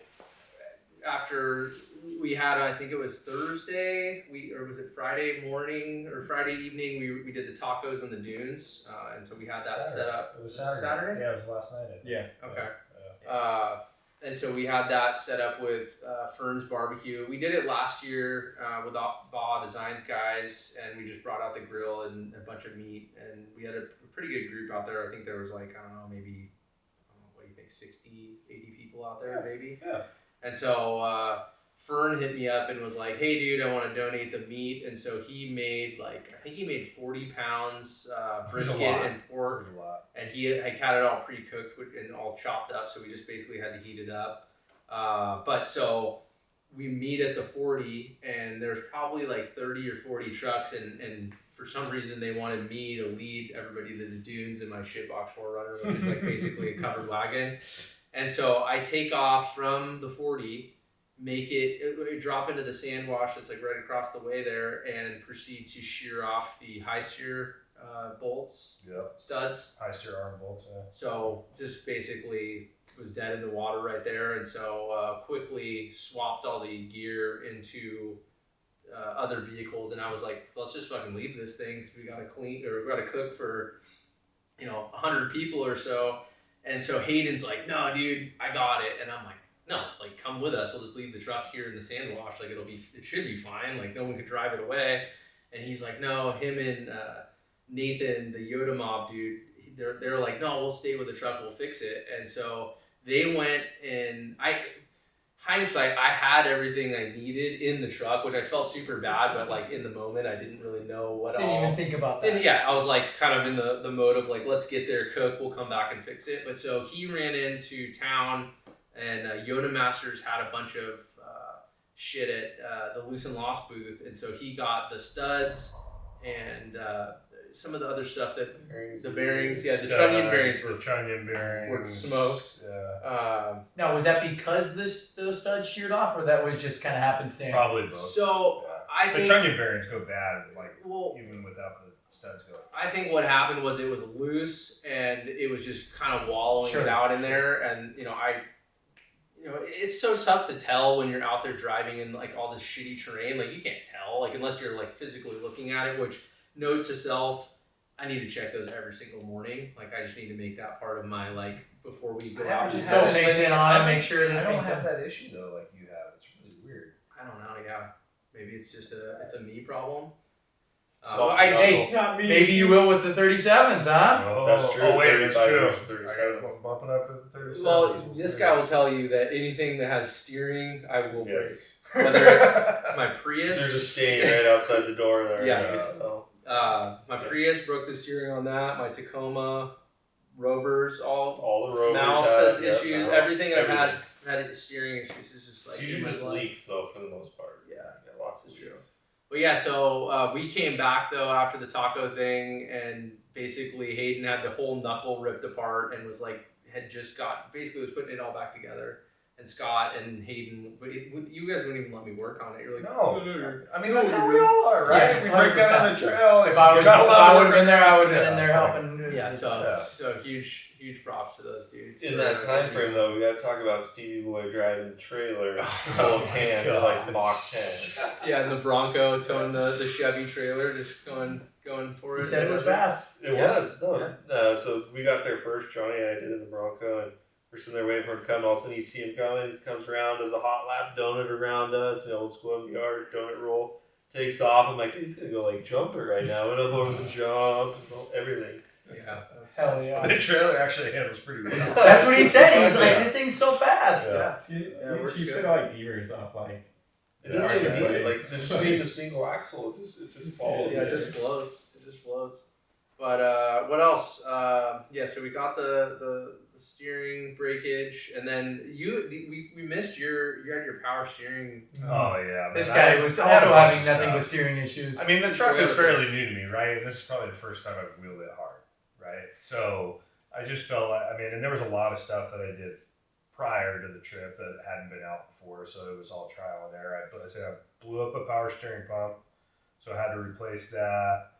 after we had, I think it was Thursday, or was it Friday morning or Friday evening? We did the tacos in the dunes, and so we had that set up. It was Saturday? Yeah, it was last night. I think. Yeah. Okay. Yeah. And so we had that set up with Fern's Barbecue. We did it last year with Baja Designs guys, and we just brought out the grill and a bunch of meat, and we had a pretty good group out there. I think there was like, I don't know, maybe, what do you think, 60, 80 people out there, maybe? Yeah. And so Fern hit me up and was like, hey dude, I want to donate the meat. And so he made I think he made 40 pounds brisket lot. and pork. It was a lot. And he had it all pre-cooked and all chopped up, so we just basically had to heat it up. But so we meet at the 40, and there's probably like 30 or 40 trucks, and for some reason they wanted me to lead everybody to the dunes in my shitbox 4Runner, which is like basically a covered wagon. And so I take off from the 40, make it drop into the sand wash that's like right across the way there, and proceed to shear off the high steer bolts, Yep. studs. High steer arm bolts. Yeah. So just basically was dead in the water right there, and so quickly swapped all the gear into other vehicles, and I was like, let's just fucking leave this thing because we gotta clean or we gotta cook for 100 people or so. And so Hayden's like, no, dude, I got it, and I'm like, no, like come with us. We'll just leave the truck here in the sand wash. Like it should be fine. Like no one could drive it away. And he's like, no, him and Nathan, the Yoda mob dude, they're like, no, we'll stay with the truck, we'll fix it. And so they went, and hindsight, I had everything I needed in the truck, which I felt super bad, but like in the moment, I didn't really know what Didn't all. even think about that. Yeah, I was like kind of in the mode of like, let's get there, cook, we'll come back and fix it. But so he ran into town, and Yoda Masters had a bunch of shit at the Loose and Lost booth, and so he got the studs and some of the other stuff that the bearings, the trunnion bearings were smoked. Yeah. Now, was that because those studs sheared off, or that was just kind of happenstance? Probably both. So I the think trunnion bearings go bad, like well, even without the studs going. I think what happened was it was loose and it was just kind of wallowing Sure. it out in there, and it's so tough to tell when you're out there driving in like all this shitty terrain. Like you can't tell, like unless you're like physically looking at it. Which, note to self, I need to check those every single morning. Like I just need to make that part of my like before we go out. Just don't maintenance on it. Make sure that I don't have that issue though, like you have. It's really weird. I don't know. Yeah, maybe it's just a me problem. It's not me. Maybe you will with the 37s, huh? That's true. Oh wait, that's 35 true. versus 37. I got bumping up at the 37. Well, this guy will tell you that anything that has steering, I will break. Yes. Whether it's my Prius. There's a stain right outside the door there. Yeah. You can tell. My Prius broke the steering on that. My Tacoma, Rovers, all the Rovers now have says issues. mouse, Everything I've had steering issues. It's just like It's usually just like- leaks though, for the most part. Yeah, Yeah, lots of That's true. leaks. But yeah, so we came back though after the taco thing, and basically Hayden had the whole knuckle ripped apart and was like was putting it all back together. And Scott and Hayden, you guys wouldn't even let me work on it. You're like, No. I mean, that's how we all are, right? Yeah, we break down on the trail. If I would have been there, I would have been in there Yeah, helping. Yeah, so Yeah. so huge props to those dudes. In for, that time frame though, we gotta talk about Stevie Boy driving the trailer full of cans at like Mach 10. Yeah, and the Bronco towing the Chevy trailer, just going for it. He said it was fast. It Yeah. was, no. So we got there first, Johnny and I did in the Bronco, and we're sitting there waiting for him to come. All of a sudden, you see him coming, comes around, does a hot lap donut around us, old school MDR donut roll, takes off. I'm like, he's gonna go like jumper right now. Went up over the jump, everything. Yeah. Hell yeah. The trailer actually handles pretty well. That's what he said. He's like, the thing's so fast. Yeah. Yeah, we're You good. said like D-Race off like. It doesn't even need it. Like, Nice. they just need the single axle. It just falls. Yeah, it just floats. It just floats. But what else? So we got the steering breakage, and then we missed you had your power steering. Oh yeah. This man. guy was I had a also bunch having of nothing stuff. but steering issues. I mean, the truck is Yeah. fairly new to me, right? And this is probably the first time I've wheeled it hard, right? So I just felt like, and there was a lot of stuff that I did prior to the trip that hadn't been out before, so it was all trial and error. I blew up a power steering pump, so I had to replace that.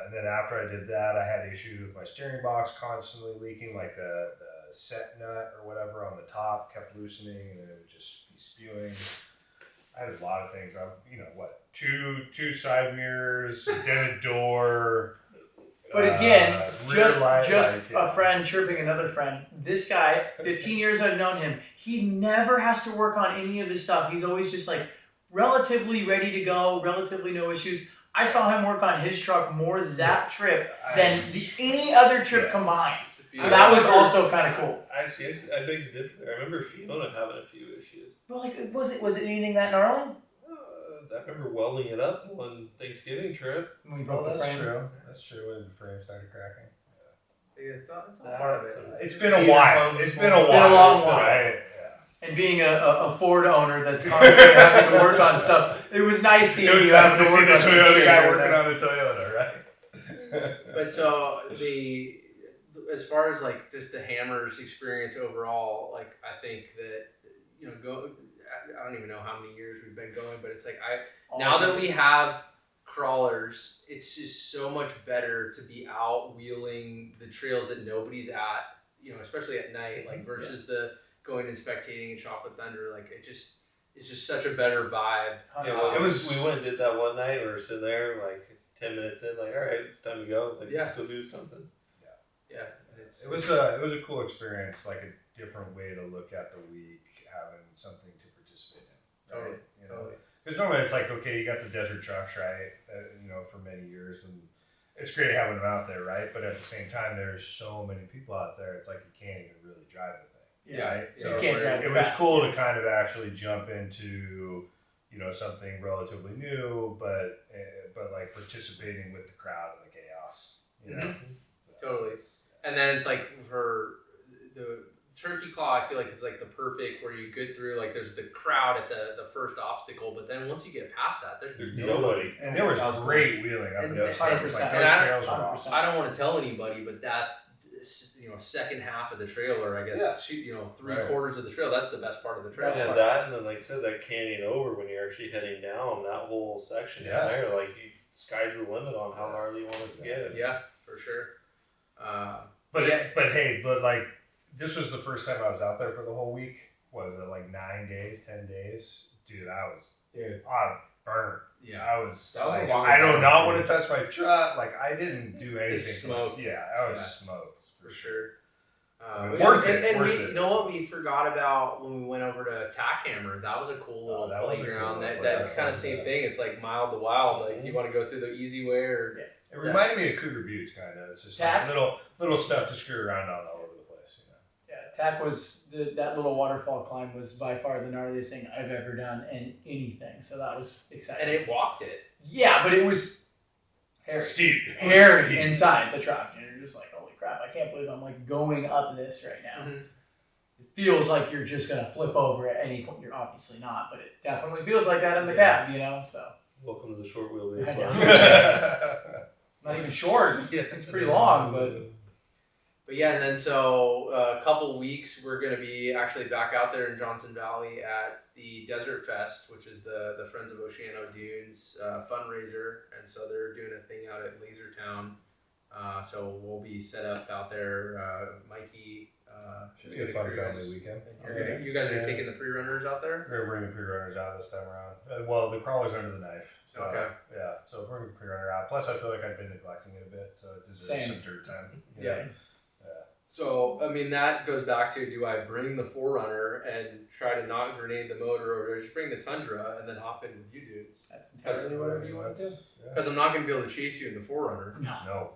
And then after I did that, I had issues with my steering box constantly leaking, like the set nut or whatever on the top kept loosening, and then it would just be spewing. I had a lot of things. Two side mirrors, a dented door. But again, rear light, just like, a friend chirping another friend. This guy, 15 years I've known him, he never has to work on any of his stuff. He's always just like relatively ready to go, relatively no issues. I saw him work on his truck more that trip than any other trip combined. So that was also kind of cool. I beg to differ there. I remember Fiona having a few issues. But like, was it anything that gnarly? I remember welding it up on Thanksgiving trip. When we Oh, broke the that's frame. true. That's true. When the frame started cracking. Yeah, it's all part of it. It's been a while. It's been a It's been while. a long while. Right? And being a Ford owner that's constantly having to work on stuff, it was nice seeing you having to work on some Toyota shit guy here and working there. on a Toyota, right? But so as far as like just the Hammers experience overall, like I think that I don't even know how many years we've been going, but it's like now that we have crawlers, it's just so much better to be out wheeling the trails that nobody's at, especially at night, like versus the going and spectating in Chocolate Thunder. Like it it's just such a better vibe. Yeah, well, It was- we went and did that one night. We were sitting there like 10 minutes in, like, all right, it's time to go. Like, Yeah. let's go do something. Yeah, and it's It was a cool experience, like a different way to look at the week, having something to participate in. Right? Totally, You know? totally. Because normally it's like, okay, you got the desert trucks, right? You know, for many years, and it's great having them out there, right? But at the same time, there's so many people out there. It's like you can't even really drive the thing, Yeah. right? Yeah. So You can't drive it was fast. cool to kind of actually jump into, you know, something relatively new, but like participating with the crowd and the chaos, you know. So, Totally. And then it's like for the turkey claw, I feel like it's like the perfect where you get through, like there's the crowd at the first obstacle, but then once you get past that, there's There's nobody. nobody. And there was That was great wheeling up And and down. 100%. Like, And those I- trails were awesome. I don't want to tell anybody, but that, you know, second half of the trailer, I guess, you know, three Right. quarters of the trail, that's the best part of the trail. Best And part. that, and then like I said, that canyon over when you're actually heading down that whole section Yeah. down there, like sky's the limit on how gnarly you want it to get. Yeah, for sure. But Yeah. but like this was the first time I was out there for the whole week. Was it like 9 days, 10 days? Dude, I was burnt. Yeah. I was. That was the like, longest I do time not I've want to touch my truck. Like I didn't do anything. smoked. Yeah, I was Yeah. smoked For sure. Worth and, it, And worth we, it. you know what we forgot about when we went over to Tack Hammer? That was a cool little that was a playground. cool That little that's kind of playground, same thing. It's like mild to wild. Like you want to go through the easy way or It reminded me of Cougar Buttes, kind of. It's just Tack? like little stuff to screw around on all over the place. You know? Yeah, Tack was that little waterfall climb was by far the gnarliest thing I've ever done in anything. So that was exciting. and it walked it. Yeah, but it was hairy. Steep. Hairy Steep. inside the truck, and you're just like, holy crap! I can't believe I'm like going up this right now. Mhm. It feels like you're just gonna flip over at any point. You're obviously not, but it definitely feels like that in the Yeah. cab, you know. So Welcome to the short I wheelbase. know. Not even short. It's pretty long, but But yeah, and then so a couple weeks we're gonna be actually back out there in Johnson Valley at the Desert Fest, which is the Friends of Oceano Dunes fundraiser, and so they're doing a thing out at Lasertown. So we'll be set up out there. Mikey, Should be a fun family weekend. you guys are taking the pre-runners out there. We're gonna bring the pre-runners out this time around. Well, the crawler's under the knife. So, Okay. Yeah, so bring the pre-runner out. Plus, I feel like I've been neglecting it a bit, so it deserves Same. some dirt time. Yeah. So, I mean, that goes back to, do I bring the Forerunner and try to not grenade the motor, or do I just bring the Tundra and then hop in with you dudes? that's entirely whatever you want to do. Yeah. Because I'm not going to be able to chase you in the Forerunner. No.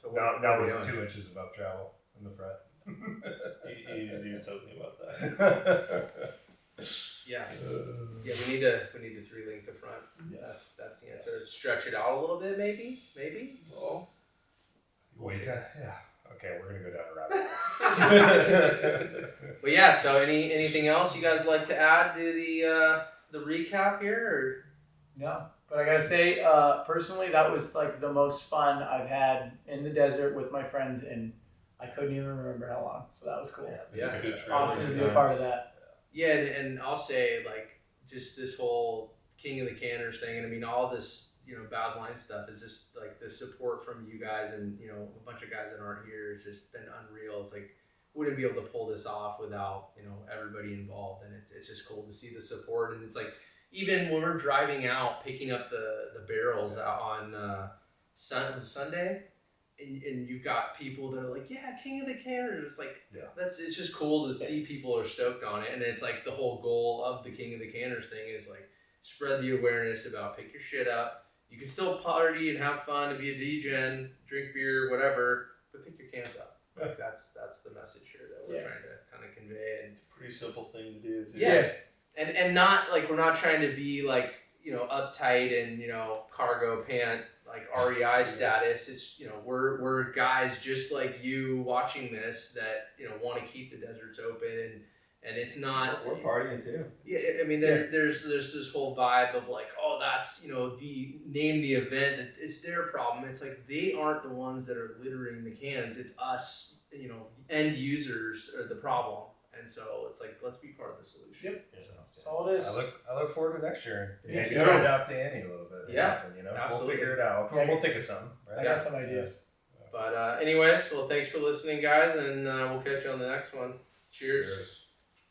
So Not what are we with doing? 2 inches of up travel in the front. You need to do something about that. Yeah. Yeah, we need to 3-link the front. Yes. That's the answer. Stretch it out a little bit, maybe. Well, Wait, yeah. Okay, we're gonna go down a rabbit hole. But yeah. So anything else you guys like to add to the recap here? No, but I gotta say, personally, that was like the most fun I've had in the desert with my friends, and I couldn't even remember how long. So that was cool. Yeah. it's a good trail. Awesome to be a part of that. Yeah, and I'll say, like, just this whole King of the Canners thing, and I mean, all this, you know, bad line stuff is just like the support from you guys and, you know, a bunch of guys that aren't here has just been unreal. It's like, wouldn't be able to pull this off without, you know, everybody involved, and it's just cool to see the support. And it's like, even when we're driving out, picking up the barrels out on Sunday, and you've got people that are like, yeah, King of the Canners. It's like, it's just cool to see people are stoked on it. And it's like the whole goal of the King of the Canners thing is like spread the awareness about pick your shit up. You can still party and have fun and be a degen, drink beer, whatever, but pick your cans up. Like that's the message here that we're trying to kind of convey. And Pretty simple thing to do. Too. yeah. And not like, we're not trying to be like, you know, uptight and, you know, cargo pant like REI status. It's, you know, we're guys just like you watching this that, you know, want to keep the deserts open, and it's not. We're partying too. Yeah, I mean, there's this whole vibe of like, oh, that's, you know, name the event. It's their problem. It's like they aren't the ones that are littering the cans. It's us, you know, end users are the problem. And so it's like, let's be part of the solution. Yep. That's all it is. I look forward to next year. Me Maybe too. try it out the ante a little bit. Or Yeah, something, you know, absolutely. We'll figure it out. Yeah. We'll think of something. I Right? got some ideas. But anyways, well, thanks for listening, guys, and we'll catch you on the next one. Cheers. Cheers.